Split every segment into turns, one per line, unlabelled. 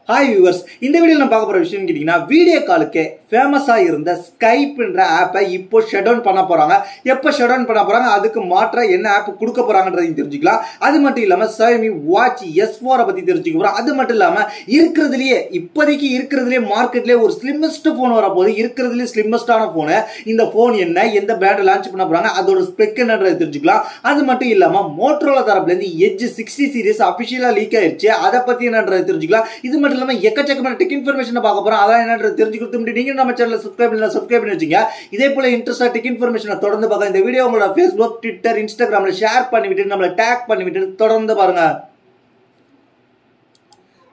Hi viewers, இந்த வீடியோல நான் பார்க்க போற விஷயம் கேட்டீங்கன்னா, வீடியோ காலுக்கு ஃபேமஸா இருந்த ஸ்கைப்ன்ற ஆப்பை இப்போ ஷட் டவுன் பண்ண போறாங்க. எப்போ ஷட் டவுன் பண்ண போறாங்க, அதுக்கு மாற்றா என்ன ஆப் கொடுக்க போறாங்கன்றதையும் தெரிஞ்சுக்கலாம். அது மட்டும் இல்லாம Xiaomi Watch S4 பத்தி தெரிஞ்சுக்க போறோம். அது மட்டும் இல்லாம இப்போதைக்கு இருக்கிறதுலயே மார்க்கெட்லயே ஒரு ஸ்லிம்மஸ்ட் போன் வரப்போகுது. இருக்கிறதுலயே ஸ்லிம்மஸ்டான போனு இந்த போன் என்ன, எந்த பிராண்ட் லான்ச் பண்ண போறாங்க, அதோட ஸ்பெக் என்னன்றதை தெரிஞ்சுக்கலாம். அது மட்டும் இல்லாம மோட்டோரோலா தரப்புல இருந்து Edge 60 சீரிஸ் அபிஷியலா லீக் ஆயிருச்சு. அதை பத்தி என்னன்றதை தெரிஞ்சுக்கலாம். இது மட்டும் இல்லாம எக்கச்சக்கமான டெக் இன்ஃபர்மேஷன் பார்க்க போறோம். அதான் என்னன்றது தெரிஞ்சுக்கிறது முன்னாடி நீங்க நம்ம சேனலை சப்ஸ்கிரைப் பண்ணி வச்சுங்க. இதே போல இன்ட்ரெஸ்டா டெக் இன்ஃபர்மேஷனை தொடர்ந்து பார்க்க இந்த வீடியோ உங்களோட Facebook, Twitter, Instagramல ஷேர் பண்ணிவிட்டு நம்மளை டேக் பண்ணிவிட்டு தொடர்ந்து பாருங்க.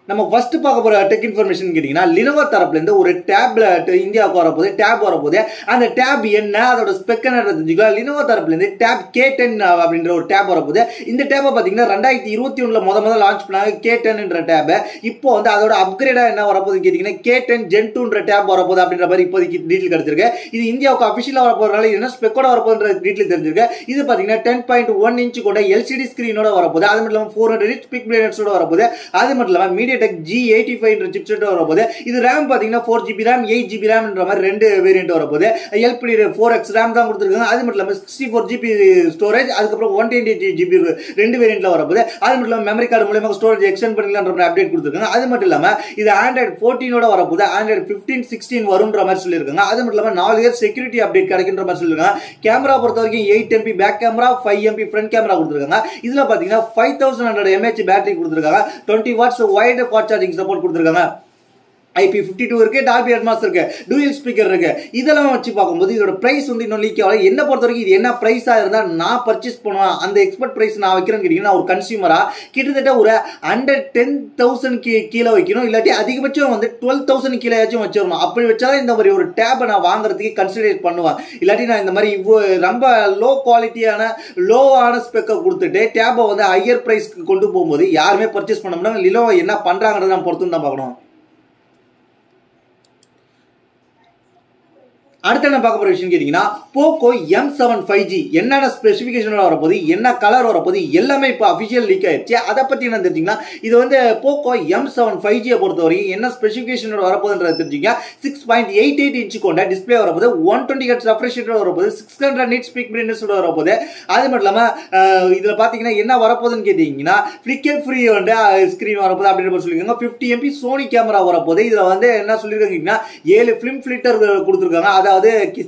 நம்ம ஃபர்ஸ்ட் பார்க்க போற டெக் இன்ஃபர்மேஷன் கேட்டீங்கன்னா, Lenovo தரப்புல இருந்து ஒரு டேப்லெட் இந்தியாவுக்கு வரப்போகுது. அந்த டேப் என்ன, அதோட ஸ்பெக் என்ன தெரிஞ்சுக்கலாம். Lenovo தரப்புல இருந்து டேப் K10 அப்படின்ற ஒரு டேப் வரப்போகுது. இந்த டேப்பை பாத்தீங்கன்னா 2021 முதல்ல லான்ச் பண்ணாங்க K10ன்ற டேப். இப்போ வந்து அதோட அப்கிரேடா என்ன வரப்போகுதுன்னு கேட்டீங்கன்னா K10 Gen 2ன்ற டேப் வரப்போகுது அப்படின்ற மாதிரி இப்போதைக்கு டீட்டெயில் கிடைச்சிருக்கு. இது இந்தியாவுக்கு அபிஷியலா வரப்போறதுனால என்ன ஸ்பெக்கோட வரப்போகுதுன்ற டீட்டெயில் தெரிஞ்சிருக்கு. இது பாத்தீங்கன்னா 10.1 இன்ச் கொண்ட LCD ஸ்கிரீனோட வரப்போகுது. அது மட்டும் இல்லாம 400 nits பிக் பிரைட்னஸோட வரப்போகுது. அது மட்டும் இல்லாம MediaTek G85 என்ற சிப்செட் வரப்போகுது. இது RAM பாத்தீங்கன்னா 4GB RAM 8GB RAM என்ற மாதிரி ரெண்டு வேரியன்ட் வரப்போகுது. LPD4X RAM தான் கொடுத்திருக்காங்க. அது மட்டும் இல்லாம 64GB ஸ்டோரேஜ், அதுக்கப்புறம் 128GB ரெண்டு வேரியன்ட்ல வரப்போகுது. அது மட்டும் இல்லாம மெமரி கார்டு மூலமா ஸ்டோரேஜ் எக்ஸ்டெண்ட் பண்ணிக்கலாம்ன்ற அப்டேட் கொடுத்திருக்காங்க. அது மட்டும் இல்லாம இது Android 14 வரப்போகுது. Android 15, 16 வரும்ன்ற மாதிரி சொல்லியிருக்காங்க. அது மட்டும் இல்லாம 4 இயர் செக்யூரிட்டி அப்டேட் கிடைக்குன்ற மாதிரி சொல்லியிருக்காங்க. கேமரா பொறுத்த வரைக்கும் 8MP back camera, 5MP front camera கொடுத்திருக்காங்க. இதுல பாத்தீங்கன்னா 5100 mAh பேட்டரி கொடுத்திருக்காங்க. 20 watts wired fast charging support கொடுத்திருக்காங்க. IP52 இருக்கு, டால்பி அட்மாஸ் இருக்கு, டூயல் ஸ்பீக்கர் இருக்கு. இதெல்லாம் வச்சு பார்க்கும்போது இதோட பிரைஸ் வந்து இன்னும் லீக் ஆகல. என்ன பொறுத்த வரைக்கும் இது என்ன பிரைஸா இருந்தா நான் பர்ச்சேஸ் பண்ணுவேன், அந்த எக்ஸ்பெக்ட் பிரைஸ் நான் வைக்கிறேன்னு கேட்டீங்கன்னா, ஒரு கன்சியூமரா கிட்டத்தட்ட ஒரு under 10,000 கீழே வைக்கணும். இல்லாட்டி அதிகபட்சம் வந்து 12,000 கீழேயாச்சும் வச்சிடணும். அப்படி வச்சாலும் இந்த மாதிரி ஒரு டேபை நான் வாங்குறதுக்கு கன்சிடர் பண்ணுவேன். இல்லாட்டி நான் இந்த மாதிரி ரொம்ப லோ குவாலிட்டியான லோவான ஸ்பெக்கை கொடுத்துட்டு டேபை வந்து ஹையர் பிரைஸ்க்கு கொண்டு போகும்போது யாருமே பர்ச்சேஸ் பண்ண முடியாது. Lenovo என்ன பண்றாங்கன்றத நம்ம பொறுத்து தான் பார்க்கணும். அடுத்த என்ன பார்க்க போற விஷயம் கேட்டீங்கன்னா, Poco M7 5G என்னென்ன ஸ்பெசிபிகேஷன் வரப்போகுது, என்ன கலர் வரப்போகுது, எல்லாமே இப்போ அபிஷியல் லீக் ஆயிடுச்சு. அதை பத்தி என்ன தெரிஞ்சுங்கன்னா, இது வந்து Poco M7 5G பொறுத்தவரைக்கும் என்ன ஸ்பெசிபிகேஷன் வரப்போகுதுன்றது தெரிஞ்சுங்க. 6.88 இன்ச் கொண்ட டிஸ்பிளே வரப்போகுது. 120 Hz refresh rate வரப்போகுது. 600 nits பிக் பிரைட்னஸ் வரப்போகுது. அது மட்டும் இல்லாம இதுல பாத்தீங்கன்னா என்ன வரப்போகுதுன்னு கேட்டீங்கன்னா, ஃபிளிக்கர் ஃப்ரீ வந்து ஸ்கிரீன் வரப்போகுது அப்படின்ற மாதிரி சொல்லியிருக்காங்க. 50MP சோனி கேமரா வரப்போகுது. இதுல வந்து என்ன சொல்லியிருக்காங்கன்னா 7 ஃபிலிம் ஃபில்டர் கொடுத்துருக்காங்க. அதாவது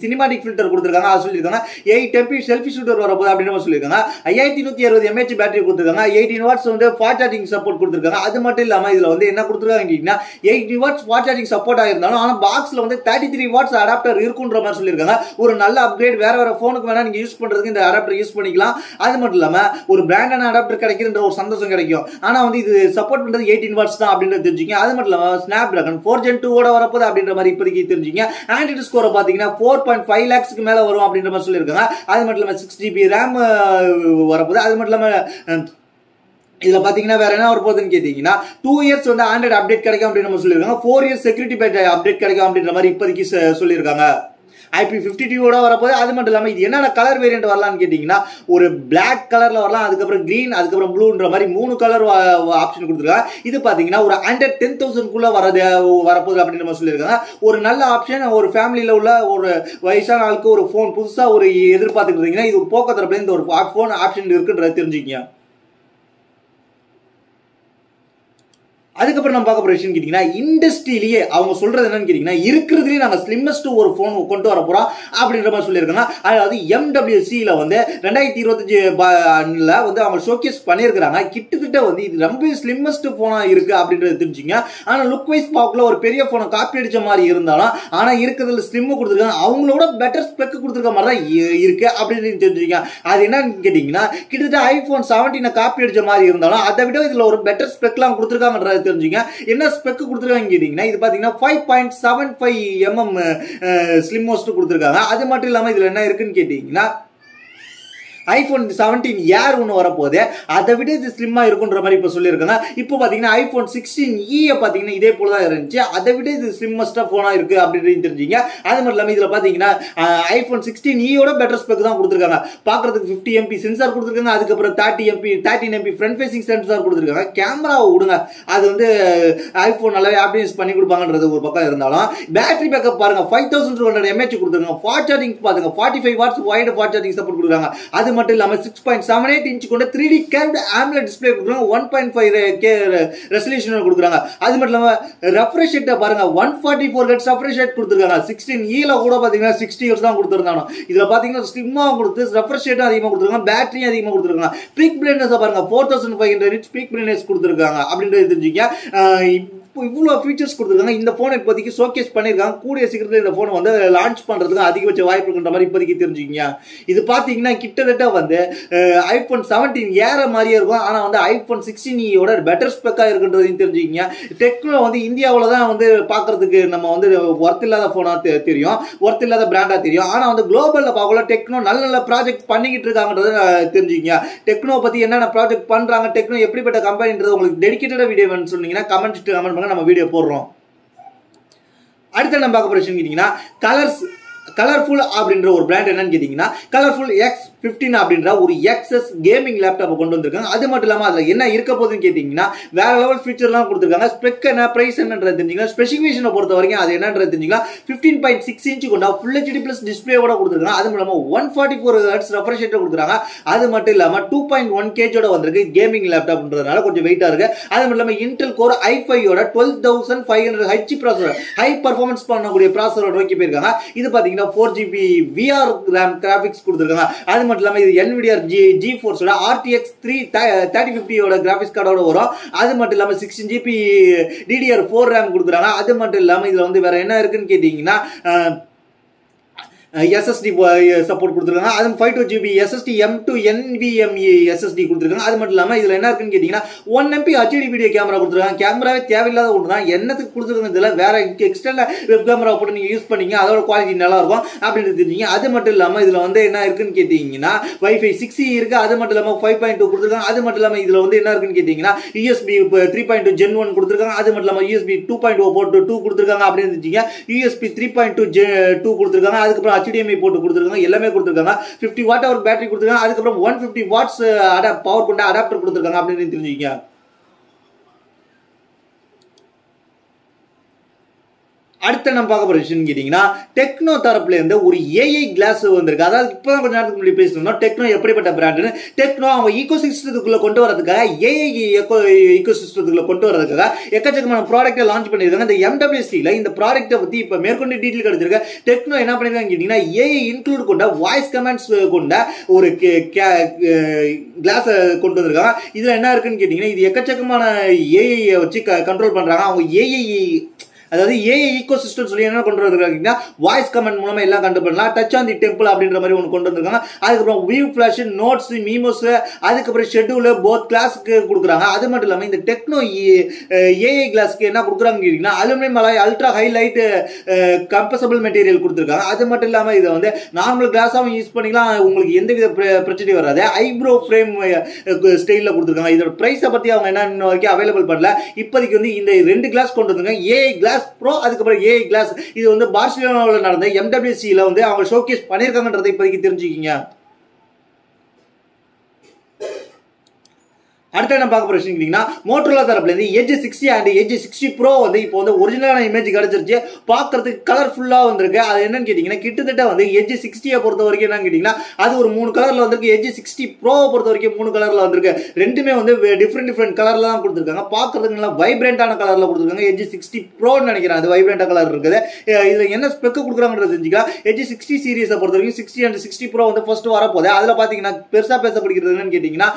சினிமாட்டிக் ஃபில்டர் கொடுத்திருக்காங்க. அது சொல்லிருக்காங்க. 8MP செல்ஃபி ஷூட்டர் வரப்போகுது அப்படின்னு சொல்லிருக்காங்க. 5160 mAh பேட்டரி கொடுத்திருக்காங்க. 18 வாட்ஸ் வந்து ஃபாஸ்ட் சார்ஜிங் சப்போர்ட் கொடுத்திருக்காங்க. அது மட்டும் இல்லாம இதுல வந்து என்ன கொடுத்திருக்காங்க கேட்டீங்கன்னா 80 வாட்ஸ் ஃபாஸ்ட் சார்ஜிங் சப்போர்ட் ஆயிருந்தாலும் ஆனா பாக்ஸ்ல வந்து 33 வாட்ஸ் அடாப்டர் இருக்குன்ற மாதிரி சொல்லிருக்காங்க. ஒரு நல்ல அப்கிரேட். வேற போனுக்கு வேணா நீங்க யூஸ் பண்றதுக்கு இந்த அடாப்டர் யூஸ் பண்ணிக்கலாம். அது மட்டும் இல்லாம ஒரு பிராண்டான அடாப்டர் கிடைக்குதுன்ற ஒரு சந்தோஷம் கிடைக்கும். ஆனா வந்து இது சப்போர்ட் பண்றது 18 வாட்ஸ் தான் அப்படின்றது தெரிஞ்சுங்க. அது மட்டும் இல்லாம Snapdragon 4 Gen 2 ஓட வரப்போகுது அப்படின்ற மாதிரி இப்போதைக்கு தெரிஞ்சுங்க. ஆண்ட்ராய்டு ஸ்கோரை பாத்தீங்கன்னா 4.5 lakhsக்கு மேல வரும் அப்படின்ற மாதிரி சொல்லியிருக்காங்க. அது மட்டும் இல்லாம 6GB RAM வரப்போகுது. அது மட்டும் இல்லாம இதுல பாத்தீங்கன்னா வேற என்ன வரப்போகுதுன்னு கேட்டீங்கன்னா 2 years வந்து ஆண்ட்ராய்டு அப்டேட் கிடைக்கும் அப்படின்னு நம்ம சொல்லியிருக்காங்க. 4 years செக்யூரிட்டி அப்டேட் கிடைக்கும் அப்படின்ற மாதிரி இப்போதைக்கு சொல்லியிருக்காங்க. IP52 ஓட வரப்போகுது. அது மட்டும் இல்லாம இது என்னென்ன கலர் வேரியன்ட் வரலாம்னு கேட்டீங்கன்னா, ஒரு பிளாக் கலர்ல வரலாம், அதுக்கப்புறம் கிரீன், அதுக்கப்புறம் ப்ளூன்ற மாதிரி 3 கலர் ஆப்ஷன் கொடுத்துருக்காங்க. இது பாத்தீங்கன்னா ஒரு under 10,000 குள்ள வரப்போகுது அப்படின்னு நம்ம சொல்லியிருக்காங்க. ஒரு நல்ல ஆப்ஷன். ஒரு ஃபேமிலியில உள்ள ஒரு வயசான ஆளுக்கு ஒரு போன் புதுசா ஒரு எதிர்பார்த்துட்டு இருந்தீங்கன்னா இது Poco தரப்புல இந்த ஒரு போன் ஆப்ஷன் இருக்குன்றத தெரிஞ்சுக்கங்க. அதுக்கப்புறம் நம்ம பார்க்க போற விஷயம் கேட்டீங்கன்னா, இண்டஸ்ட்ரியிலேயே அவங்க சொல்றது என்னன்னு கேட்டீங்கன்னா, இருக்கிறதுலேயே நாங்கள் ஸ்லிம்மஸ்ட் ஒரு போன் கொண்டு வர போறோம் அப்படின்ற மாதிரி சொல்லியிருக்காங்க. அதாவது MWCல வந்து 2025 வந்து அவங்க ஷோகேஸ் பண்ணியிருக்காங்க. கிட்டத்தட்ட வந்து இது ரொம்ப ஸ்லிம்மஸ்ட் போனா இருக்கு அப்படின்றது தெரிஞ்சுங்க. ஆனா லுக் வைஸ் பார்க்கல ஒரு பெரிய போனை காப்பி அடிச்ச மாதிரி இருந்தாலும் ஆனா இருக்கிறதுல ஸ்லிம் கொடுத்துருக்காங்க. அவங்களோட பெட்டர் ஸ்பெக் கொடுத்துருக்க மாதிரி தான் இருக்கு அப்படின்னு தெரிஞ்சுங்க. அது என்னன்னு கேட்டீங்கன்னா, கிட்டத்தட்ட iPhone 17 காப்பி அடிச்ச மாதிரி இருந்தாலும் அதை விட இதுல ஒரு பெட்டர் ஸ்பெக்லாம் கொடுத்துருக்காங்கன்றது தெரிஞ்சுங்க. என்ன ஸ்பெக் கொடுத்திருக்காங்க கேட்டீங்கன்னா, இது பாத்தீங்கன்னா 5.75 mm ஸ்லிம் மோஸ்ட் கொடுத்திருக்காங்க. அது மட்டும் இல்லாம இதுல என்ன இருக்குன்னு கேட்டீங்கன்னா ஐபோன் 17 ஏர் ஒன்று வரப்போகுது, அதை விட இது ஸ்லிம்மா இருக்குன்ற மாதிரி இப்போ சொல்லியிருக்காங்க. இப்போ பார்த்தீங்கன்னா ஐபோன் 16e பார்த்தீங்கன்னா இதே போல தான் இருந்துச்சு, அதை விட இது ஸ்லிம்மஸ்டா போனா இருக்கு அப்படின்னு தெரிஞ்சுங்க. அது மட்டும் இல்லாமல் இதில் பார்த்தீங்கன்னா ஐபோன் 16e பெட்டர் ஸ்பெக் தான் கொடுத்துருக்காங்க. பார்க்கறதுக்கு 50 MP சென்சார் கொடுத்துருக்காங்க, அதுக்கப்புறம் 13 MP ஃப்ரண்ட் ஃபேசிங் சென்சார் கொடுத்துருக்காங்க. கேமராவை விடுங்க, அது வந்து ஐபோன் நல்லாவே ஆப்டிமைஸ் பண்ணி கொடுப்பாங்கன்றது ஒரு பக்கம் இருந்தாலும், பேட்டரி பேக்கப் பாருங்க 5200 mAh கொடுத்துருக்காங்க. ஃபாஸ்ட் சார்ஜிங் பாருங்க 45 watts wired fast charging support கொடுக்குறாங்க. அது மட்டும் இல்லாமல் 6.78 இன்ச் கொண்ட 3D curved AMOLED டிஸ்பிளே கொடுக்குறாங்க. 1.5K ரெசல்யூஷன் கொடுக்குறாங்க. அது மட்டும் இல்லாமல் ரெஃப்ரெஷ் ரேட்டை பாருங்க 144 Hz ரெஃப்ரெஷ் ரேட் கொடுத்துருக்காங்க. 16e கூட பார்த்தீங்கன்னா 60 Hz தான் கொடுத்துருந்தாங்க. இதில் பார்த்தீங்கன்னா ஸ்லிம்மா கொடுத்து ரெஃப்ரெஷ் ரேட்டும் அதிகமாக கொடுத்துருக்காங்க, பேட்டரியும் அதிகமாக கொடுத்துருக்காங்க. பீக் பிரைட்னஸ் பாருங்க 4500 nits பீக் பிரைட்னஸ் கொடுத்துருக்காங்க அப்படின்றது தெரிஞ்சுக்க. இவ்வளோ ஃபீச்சர்ஸ் கொடுத்துருக்காங்க. இந்த ஃபோனை இப்போதைக்கு ஷோகேஸ் பண்ணியிருக்காங்க. கூடிய சீக்கிரத்தில் இந்த ஃபோனை வந்து லான்ச் பண்ணுறதுக்கு அதிகபட்ச வாய்ப்பு இருக்கின்ற மாதிரி இப்போதைக்கு தெரிஞ்சுக்கிங்க. இது பார்த்தீங்கன்னா கிட்டத்தட்ட வந்து ஐபோன் 17 ஏற மாதிரியே இருக்கும், ஆனால் வந்து ஐபோன் 16e பெட்டர் ஸ்பெக்காக இருக்குன்றதையும் தெரிஞ்சுக்கிங்க. டெக்னோ வந்து இந்தியாவில் தான் வந்து பார்க்கறதுக்கு நம்ம வந்து ஒர்த் இல்லாத ஃபோனாக தெரியும், ஒர்த் இல்லாத பிராண்டாக தெரியும். ஆனால் வந்து குளோபலில் பார்க்கல டெக்னோ நல்ல நல்ல ப்ராஜெக்ட் பண்ணிக்கிட்டு இருக்காங்கன்றதை தெரிஞ்சுக்கிங்க. டெக்னோ பற்றி என்னென்ன ப்ராஜெக்ட் பண்ணுறாங்க, டெக்னோ எப்படிப்பட்ட கம்பெனின்றது உங்களுக்கு டெடிக்கேட்டடாக வீடியோ வேணும்னு சொன்னீங்கன்னா கமெண்ட் பண்ணுங்க, நம்ம வீடியோ போடுறோம். அடுத்து நம்ம பார்க்க போறோம் கேட்டீங்கன்னா கலர்ஃபுல் அப்படின்ற ஒரு பிராண்ட் என்னன்னு கேட்டீங்கன்னா கலர்ஃபுல் X15 அப்படின்ற ஒரு XS கேமிங் லேப்டாப்பை கொண்டு வந்திருக்காங்க. அது மட்டும் இல்லாமல் அதில் என்ன இருக்க போகுதுன்னு கேட்டீங்கன்னா வேற லெவல் ஃபீச்சர்லாம் கொடுத்துருக்காங்க. ஸ்பெக் என்ன, பிரைஸ் என்னன்றது தெரிஞ்சுக்கலாம். ஸ்பெசிஃபிகேஷனை பொறுத்த வரைக்கும் அது என்னன்றது தெரிஞ்சுக்கலாம். 15.6 இன்ச் கொண்ட ஃபுல் HD பிளஸ் டிஸ்பிளேவோட கொடுத்துருக்காங்க. அது மட்டும் இல்லாமல் 144 Hz ரெஃப்ரெஷ் ரேட் கொடுத்துருக்காங்க. அது மட்டும் இல்லாமல் 2.1 kg வந்திருக்கு. கேமிங் லேப்டாப்ன்றதுனால கொஞ்சம் வெயிட்டா இருக்கு. அது மட்டும் இல்லாமல் Intel core i5 12500 H processor high performance பண்ணக்கூடிய ப்ராசஸரோட நோக்கி போயிருக்காங்க. இது பார்த்தீங்கன்னா 4GB VR RAM கிராபிக்ஸ் கொடுத்துருக்காங்க. அது மட்டும் இல்லாமல் இது NVIDIA GeForce RTX 3050 கிராபிக்ஸ் கார்டோட வரும். அது மட்டும் இல்லாமல் 16GB DDR4 RAM கொடுக்குறாங்க. அது மட்டும் இல்லாமல் இதில் வந்து வேற என்ன இருக்குன்னு கேட்டீங்கன்னா SSD சப்போர்ட் கொடுத்துருக்காங்க. அது 52GB SSD M2 NVMe SSD கொடுத்துருக்காங்க. அது மட்டும் இல்லாமல் இதில் என்ன இருக்குன்னு கேட்டிங்கன்னா 1MP HD வீடியோ கேமரா கொடுத்துருக்காங்க. கேமராவே தேவையில்லாத ஒன்று தான், என்னத்துக்கு கொடுத்துருக்காங்க இதில் வேற எக்ஸ்டர்னல் வெப் கேமரா போட்டு நீங்கள் யூஸ் பண்ணீங்க, அதோட குவாலிட்டி நல்லா இருக்கும் அப்படின்றது தெரிஞ்சுங்க. அது மட்டும் இல்லாமல் இதில் வந்து என்ன இருக்குன்னு கேட்டிங்கன்னா Wi-Fi 6E இருக்குது. அது மட்டும் இல்லாமல் 5.2 கொடுத்துருக்காங்க. அது மட்டும் இல்லாமல் இதில் வந்து என்ன இருக்குன்னு கேட்டிங்கன்னா USB 3.2 Gen 1 கொடுத்துருக்காங்க. அது மட்டும் இல்லாமல் USB 2.0 போட்டு 2 கொடுத்துருக்காங்க அப்படின்னு தெரிஞ்சுங்க. USB 3.2 Gen 2 கொடுத்துருக்காங்க. அதுக்கப்புறம் HDMI போட்டு கொடுத்துருக்காங்க. எல்லாமே கொடுத்துருக்காங்க. 50 வாட் அவர் பேட்டரி கொடுத்துருக்காங்க. அதுக்கப்புறம் 150 வாட்ஸ் பவர் கொண்ட அடாப்டர் கொடுத்துருக்காங்க அப்படின்னு தெரிஞ்சுக்கிங்க. அடுத்து நம்ம பார்க்க போற விஷயம் கேட்டீங்கன்னா டெக்னோ தரப்புல இருந்து ஒரு ஏஐ கிளாஸ் வந்திருக்கு. அதாவது இப்பதான் கொஞ்ச நேரத்துக்கு முன்னாடி பேசணும் டெக்னோ எப்படிப்பட்ட பிராண்டுன்னு. டெக்னோ அவங்க ஈகோ சிஸ்டத்துக்குள்ள கொண்டு வரதுக்காக ஏஐ ஈகோ சிஸ்டத்துக்குள்ள கொண்டு வரதுக்காக எக்கச்சக்கமான ப்ராடக்ட்டை லான்ச் பண்ணியிருக்காங்க. இந்த MWC-ல இந்த ப்ராடக்ட்டை பத்தி இப்ப மேற்கொண்டு டீட்டெயில் கிடைச்சிருக்கு. டெக்னோ என்ன பண்ணிருக்காங்க கேட்டீங்கன்னா ஏஐ இன்க்ளூட் கொண்ட வாய்ஸ் கமெண்ட்ஸ் கொண்ட ஒரு கிளாஸ் கொண்டு வந்திருக்காங்க. இதுல என்ன இருக்குன்னு கேட்டீங்கன்னா இது எக்கச்சக்கமான ஏஐ வச்சு கண்ட்ரோல் பண்றாங்க. அவங்க ஏஐ அதாவது ஏஐ ஈகோ சிஸ்டம் சொல்லி என்ன கொண்டு வந்திருக்காங்கன்னா வாய்ஸ் கமெண்ட் மூலமா எல்லாம் கண்டு பண்ணலாம். டச் ஆன் தி டெம்பிள் அப்படின்ற மாதிரி ஒன்று கொண்டு வந்திருக்காங்க. அதுக்கப்புறம் வியூ ஃபிளாஷ், நோட்ஸ், மீமோஸ், அதுக்கப்புறம் ஷெட்யூல் போத் கிளாஸ்க்கு கொடுக்குறாங்க. அது மட்டும் இல்லாமல் இந்த டெக்னோ ஏஐ கிளாஸ்க்கு என்ன கொடுக்குறாங்க கேட்டீங்கன்னா aluminium alloy ultra highlight combustible material கொடுத்துருக்காங்க. அது மட்டும் இல்லாமல் இதை வந்து நார்மல் கிளாஸாகவும் யூஸ் பண்ணிக்கலாம், உங்களுக்கு எந்தவித பிரச்சனையும் வராது. ஐப்ரோ ஃப்ரேம் ஸ்டைலில் கொடுத்துருக்காங்க. இதோட ப்ரைஸை பற்றி அவங்க என்ன இன்ன வரைக்கும் அவைலபிள் பண்ணல. இப்போதைக்கு வந்து இந்த 2 கிளாஸ் கொண்டு வந்திருக்காங்க, ஏஐ கிளாஸ் ப்ரோ, அதுக்கப்புறம் ஏஐ கிளாஸ். இது வந்து பார்சிலோனாவில் நடந்த MWC-ல வந்து அவங்க ஷோகேஸ் பண்ணியிருக்காங்கன்றதை இப்போதைக்கு தெரிஞ்சுக்கிங்க. அடுத்து என்ன பார்க்க போறோம் கேட்டீங்கன்னா மோட்டோரோலா தரப்புல இருந்து Edge 60 and Edge 60 Pro வந்து இப்போ வந்து ஒரிஜினலான இமேஜ் கிடைச்சிருச்சு. பார்க்கறதுக்கு கலர்ஃபுல்லா வந்திருக்கு. அது என்னன்னு கேட்டீங்கன்னா கிட்டத்தட்ட வந்து Edge 60 பொறுத்த வரைக்கும் என்னன்னு கேட்டீங்கன்னா அது ஒரு 3 கலர்ல வந்திருக்கு. Edge 60 Pro பொறுத்த வரைக்கும் 3 கலர்ல வந்திருக்கு. ரெண்டுமே வந்து டிஃப்ரெண்ட் கலர்ல தான் கொடுத்துருக்காங்க. பார்க்கறதுக்கு நல்லா வைப்ரண்டான கலர்ல கொடுத்துருக்காங்க. Edge 60 Pro நினைக்கிறேன் அது வைப்ரண்டா கலர் இருக்குது. இதுல என்ன ஸ்பெக் கொடுக்குறாங்கன்றது தெரிஞ்சுக்கலாம். Edge 60 சீரிஸை பொறுத்த வரைக்கும் 60 and 60 Pro வந்து ஃபர்ஸ்ட் வரப்போகுது. அதுல பாத்தீங்கன்னா பெருசா பேசப்படுகிறது என்னன்னு கேட்டீங்கன்னா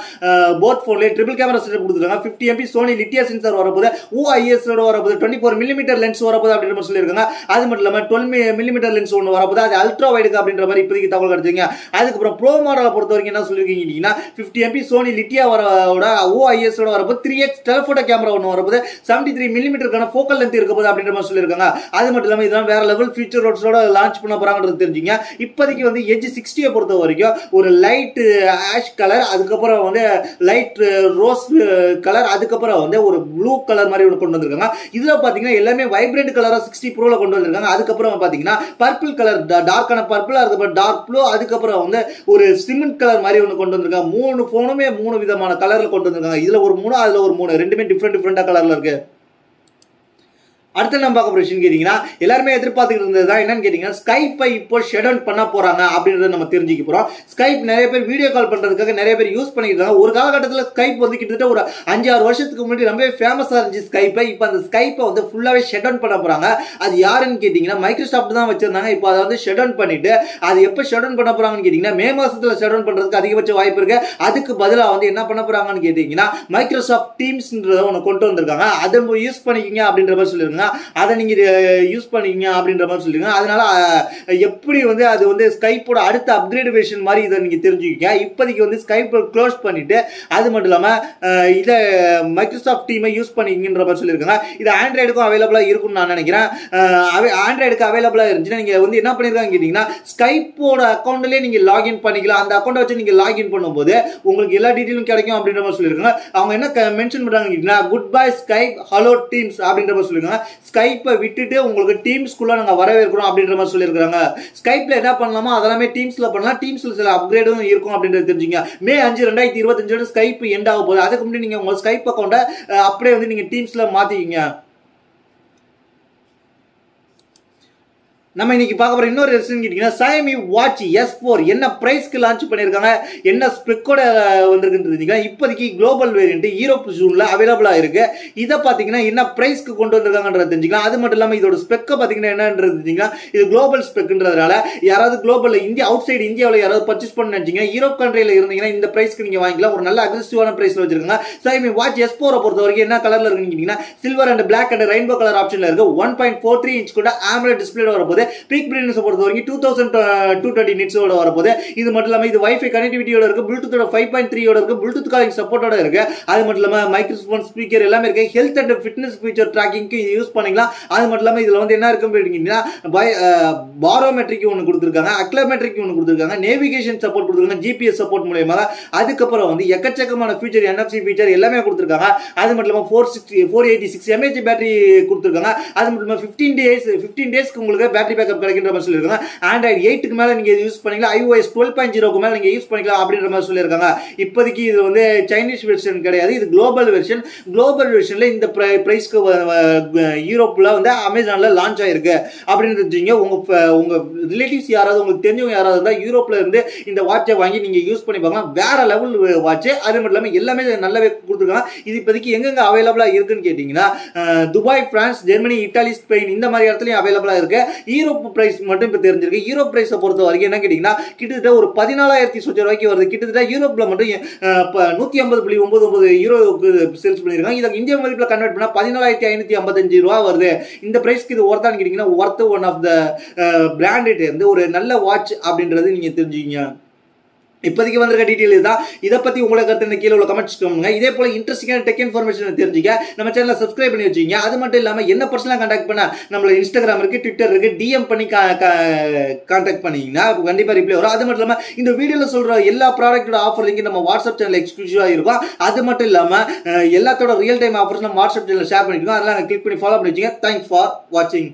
போத் போன்ல ட்ரிபிள் கேமரா செட்டப் கொடுத்துருக்காங்க. 50 MP சோனி லித்தியா சென்சார் வரப்போது, OIS வரப்போது, 24 mm லென்ஸ் வரப்போது அப்படின்ற மாதிரி சொல்லியிருக்காங்க. அது மட்டும் இல்லாம 12 mm லென்ஸ் ஒன்று வரப்போது, அது அல்ட்ரா வைடுக்கு அப்படின்ற மாதிரி இப்போதைக்கு தகவல் கிடைச்சிங்க. அதுக்கப்புறம் ப்ரோ மாடலை பொறுத்த வரைக்கும் என்ன சொல்லியிருக்கீங்கன்னா 50 MP சோனி லித்தியா வரோட OIS வரப்போது, 3x டெலஃபோட்டோ கேமரா ஒன்று வரப்போது, 73 mm ஃபோக்கல் லென்த் இருக்க போது அப்படின்ற மாதிரி சொல்லியிருக்காங்க. அது மட்டும் இல்லாம இதெல்லாம் வேற லெவல் ஃபீச்சர் ரோட்ஸோட லான்ச் பண்ண போறாங்கன்றது தெரிஞ்சுங்க. இப்போதைக்கு வந்து எட்ஜ் 60 பொறுத்த வரைக்கும் ஒரு லைட் ஆஷ் கலர், அதுக்கப்புறம் வந்து லைட் ரோஸ் கலர், அதுக்கப்புறம் வந்து ஒரு ப்ளூ கலர் மாதிரி ஒன்று கொண்டு வந்திருக்காங்க. இதுல பாத்தீங்கன்னா எல்லாமே வைப்ரண்ட் கலரா 60 ப்ரோல கொண்டு வந்திருக்காங்க. அதுக்கப்புறம் பாத்தீங்கன்னா பர்பிள் கலர், டார்க்கான பர்பிள், அதுக்கப்புறம் டார்க் ப்ளூ, அதுக்கப்புறம் வந்து ஒரு சிமெண்ட் கலர் மாதிரி ஒன்று கொண்டு வந்திருக்காங்க. 3 போனுமே 3 விதமான கலர்ல கொண்டு வந்திருக்காங்க. இதுல ஒரு 3, அதுல ஒரு 3, ரெண்டுமே டிஃப்ரெண்டா கலர்ல இருக்கு. அடுத்து நம்ம பார்க்க போற விஷயம் கேட்டீங்கன்னா எல்லாருமே எதிர்பார்த்துட்டு இருந்ததுதான் என்னன்னு கேட்டீங்கன்னா ஸ்கைப்பை இப்போ ஷட் டவுன் பண்ண போறாங்க அப்படின்றத நம்ம தெரிஞ்சுக்க போறோம். ஸ்கைப் நிறைய பேர் வீடியோ கால் பண்றதுக்காக நிறைய பேர் யூஸ் பண்ணிட்டு இருக்காங்க. ஒரு காலகட்டத்தில் ஸ்கைப் வந்து கிட்டத்தட்ட ஒரு 5-6 வருஷத்துக்கு முன்னாடி ரொம்பவே ஃபேமஸா இருந்துச்சு ஸ்கைப்பை. இப்போ அந்த ஸ்கைப்பை வந்து ஃபுல்லாவே ஷட் டவுன் பண்ண போறாங்க. அது யாருன்னு கேட்டீங்கன்னா மைக்ரோசாஃப்ட் தான் வச்சிருந்தாங்க. இப்போ அதை வந்து ஷட் டவுன் பண்ணிட்டு அது எப்போ ஷட் டவுன் பண்ண போறாங்கன்னு கேட்டீங்கன்னா மே மாசத்துல ஷட் டவுன் பண்றதுக்கு அதிகபட்ச வாய்ப்பு இருக்கு. அதுக்கு பதிலாக வந்து என்ன பண்ண போறாங்கன்னு கேட்டீங்கன்னா மைக்ரோசாஃப்ட் டீம்ஸ்ன்றத ஒன்று கொண்டு வந்திருக்காங்க. அதை யூஸ் பண்ணிக்கிங்க அப்படின்ற மாதிரி சொல்லிருக்காங்க. அதை நீங்க யூஸ் பண்ணீங்க அப்படின்ற மாதிரி சொல்லிருக்காங்க. அதனால எப்படி வந்து அது வந்து ஸ்கைப்போட அடுத்த அப்கிரேட் வெர்ஷன் மாதிரி இதை நீங்க தெரிஞ்சுக்கிங்க. இப்போதைக்கு வந்து ஸ்கைப் க்ளோஸ் பண்ணிட்டு அது மட்டும் இல்லாம இதை மைக்ரோசாஃப்ட் டீமை யூஸ் பண்ணிக்கிங்கன்ற மாதிரி சொல்லியிருக்காங்க. இது ஆண்ட்ராய்டுக்கும் அவைலபிளா இருக்கும்னு நான் நினைக்கிறேன். ஆண்ட்ராய்டுக்கு அவைலபிளா இருந்துச்சுன்னா நீங்க வந்து என்ன பண்ணிருக்காங்க கேட்டீங்கன்னா ஸ்கைப்போட அக்கௌண்ட்லயே நீங்க லாகின் பண்ணிக்கலாம். அந்த அக்கௌண்ட் வச்சு நீங்க லாகின் பண்ணும்போது உங்களுக்கு எல்லா டீட்டெயிலும் கிடைக்கும் அப்படின்ற மாதிரி சொல்லியிருக்காங்க. அவங்க என்ன மென்ஷன் பண்றாங்க கேட்டீங்கன்னா good bye Skype, hello teams அப்படின்ற மாதிரி சொல்லியிருக்காங்க. ஸ்கைப்பை விட்டுட்டு உங்களுக்கு டீம்ஸ்குள்ள நாங்க வரவேற்கிறோம் அப்படின்ற மாதிரி சொல்லியிருக்காங்க. ஸ்கைப்ல என்ன பண்ணலாமோ அதெல்லாமே டீம்ஸ்ல பண்ணலாம். டீம்ஸ்ல சில அப்கிரேடும் இருக்கும் அப்படின்றது தெரிஞ்சுங்க. May 5, 2025 ஸ்கைப் எண்ட் ஆக போகுது. அதுக்கு முன்னாடி நீங்க உங்க ஸ்கைப் அக்கௌண்ட்டை அப்படியே வந்து நீங்க டீம்ஸ்ல மாத்திக்கிங்க. நம்ம இன்னைக்கு பார்க்க போற இன்னொரு ரெசின் கேட்டீங்கன்னா Xiaomi Watch S4 என்ன பிரைஸ்க்கு லான்ச் பண்ணிருக்காங்க, என்ன ஸ்பெக்கோட வந்திருக்குன்னு இப்போதைக்கு குளோபல் வேரியன்ட் யூரோப் ஜூன்ல அவைலபிளா இருக்கு. இதை பாத்தீங்கன்னா என்ன பிரைஸ்க்கு கொண்டு வந்திருக்காங்கன்றது தெரிஞ்சுக்கலாம். அது மட்டும் இல்லாம இதோட ஸ்பெக்கை பாத்தீங்கன்னா என்னன்றது தெரிஞ்சுக்கலாம். இது குளோபல் ஸ்பெக்ன்றதுனால யாராவது குளோபல்ல இந்தியா அவுட் சைடு இந்தியாவில் யாராவது பர்ச்சேஸ் பண்ண நினைச்சீங்கன்னா யூரோப் கண்ட்ரியில இருந்தீங்கன்னா இந்த பிரைஸ்க்கு நீங்க வாங்கிக்கலாம். ஒரு நல்ல அக்ரெசிவான பிரைஸ்ல வச்சிருக்காங்க. Xiaomi Watch S4 பொறுத்த வரைக்கும் என்ன கலர்ல இருக்குன்னு கேட்டீங்கன்னா silver and black and rainbow colour ஆப்ஷன்ல இருக்கு. 1.43 இன்ச் கூட AMOLED டிஸ்பிளேல வரப்போகுது. பீக் பிரைட்னஸ் பொறுத்த வரைக்கும் 2220 நிட்ஸோட வரப்போகுது. இது மட்டும் இல்லாம இது வைஃபை கனெக்டிவிட்டியோட இருக்கு. ப்ளூடூத்தோட 5.3 ஓட இருக்கு. ப்ளூடூத் காலிங் சப்போர்ட்டோட இருக்கு. அது மட்டும் இல்லாம மைக்ரோஃபோன் ஸ்பீக்கர் எல்லாமே இருக்கு. ஹெல்த் அண்ட் ஃபிட்னஸ் ஃபீச்சர் ட்ராக்கிங்க்கு இது யூஸ் பண்ணிக்கலாம். அது மட்டும் இல்லாம இதுல வந்து என்ன இருக்குன்னு கேட்டீங்கன்னா பாரோமெட்ரிக் ஒன்று கொடுத்துருக்காங்க, அக்லோமெட்ரிக் ஒன்று கொடுத்துருக்காங்க, நேவிகேஷன் சப்போர்ட் கொடுத்துருக்காங்க GPS சப்போர்ட் மூலமாக. அதுக்கப்புறம் வந்து எக்கச்சக்கமான ஃபீச்சர் NFC ஃபீச்சர் எல்லாமே கொடுத்துருக்காங்க. அது மட்டும் இல்லாம 486 mAh பேட்டரி கொடுத்துருக்காங்க. அது மட்டும் இல்லாம 15 டேஸ்க்கு உங்களுக்கு பேட்டரி பேக்கப் கிடைக்கின்ற மாதிரி சொல்லியிருக்காங்க. Android 8க்கு மேல நீங்க யூஸ் பண்ணிக்கலாம். iOS 12.0க்கு மேல நீங்க யூஸ் பண்ணிக்கலாம் அப்படின்ற மாதிரி சொல்லியிருக்காங்க. இப்போதைக்கு இது வந்து சைனீஸ் வெர்ஷன் கிடையாது, இது குளோபல் வெர்ஷன். குளோபல் வெர்ஷன்ல இந்த பிரைஸ்க்கு யூரோப்ல வந்து அமேசான்ல லான்ச் ஆயிருக்கு அப்படின்னு தெரிஞ்சுங்க. உங்க ரிலேட்டிவ்ஸ் யாராவது உங்களுக்கு தெரிஞ்சவங்க யாராவது இருந்தா யூரோப்ல இருந்து இந்த வாட்சை வாங்கி நீங்க யூஸ் பண்ணி பார்க்கலாம். வேற லெவல் வாட்ச். அது மட்டும் இல்லாம எல்லாமே நல்லாவே கொடுத்துருக்காங்க. இது இப்போதைக்கு எங்கெங்க அவைலபிளா இருக்குன்னு கேட்டீங்கன்னா Dubai, France, Germany, Italy, Spain இந்த மாதிரி இடத்துலயும் அவைலபிளா இருக்கு. யூரோப் பிரைஸ் மட்டும் இப்ப தெரிஞ்சிருக்கு. யூரோப் பிரைஸை பொறுத்த வரைக்கும் என்ன கேட்டீங்கன்னா கிட்டத்தட்ட ஒரு 14,000 சொச்ச ரூபாய்க்கு வருது. கிட்டத்தட்ட யூரோப்ல மட்டும் 150.99 யூரோக்கு சேல்ஸ் பண்ணிருக்காங்க. இதை இந்திய மதிப்புல கன்வெர்ட் பண்ணா 14,555 ரூபாய் வருது. இந்த பிரைஸ்க்கு இது ஒர்த்தான்னு கேட்டீங்கன்னா worth one of the branded வந்து ஒரு நல்ல வாட்ச் அப்படின்றது நீங்க தெரிஞ்சுக்கீங்க. இப்போதைக்கு வந்திருக்க டீட்டெயில் இதுதான். இதை பத்தி உங்களை கருத்து கீழே உள்ள கமெண்ட்ஸ் பண்ணுங்க. இதே போல இன்ட்ரெஸ்டிங்கான டெக் இன்ஃபர்மேஷன் தெரிஞ்சுக்க நம்ம சேனலை சப்ஸ்கிரைப் பண்ணி வச்சுக்கோங்க. அது மட்டும் இல்லாம என்ன பர்சனலா கான்டாக்ட் பண்ண நம்மள இன்ஸ்டாகிராம் இருக்கு, ட்விட்டர் இருக்கு, DM பண்ணி கான்டாக்ட் பண்ணீங்கன்னா கண்டிப்பா ரிப்ளை வரும். அது மட்டும் இல்லாம இந்த வீடியோல சொல்ற எல்லா ப்ராடக்ட்டோட ஆஃபர் லிங்க் நம்ம வாட்ஸ்அப் சேனல் எக்ஸ்க்ளூசிவா இருக்கும். அது மட்டும் இல்லாம எல்லாத்தோட ரியல் டைம் ஆஃபர்ஸ் நம்ம வாட்ஸ்அப் சேனல் ஷேர் பண்ணிருக்கோம். அதெல்லாம் கிளிக் பண்ணி ஃபாலோ பண்ணி வச்சுங்க. தேங்க்ஸ் ஃபார் வாட்சிங்.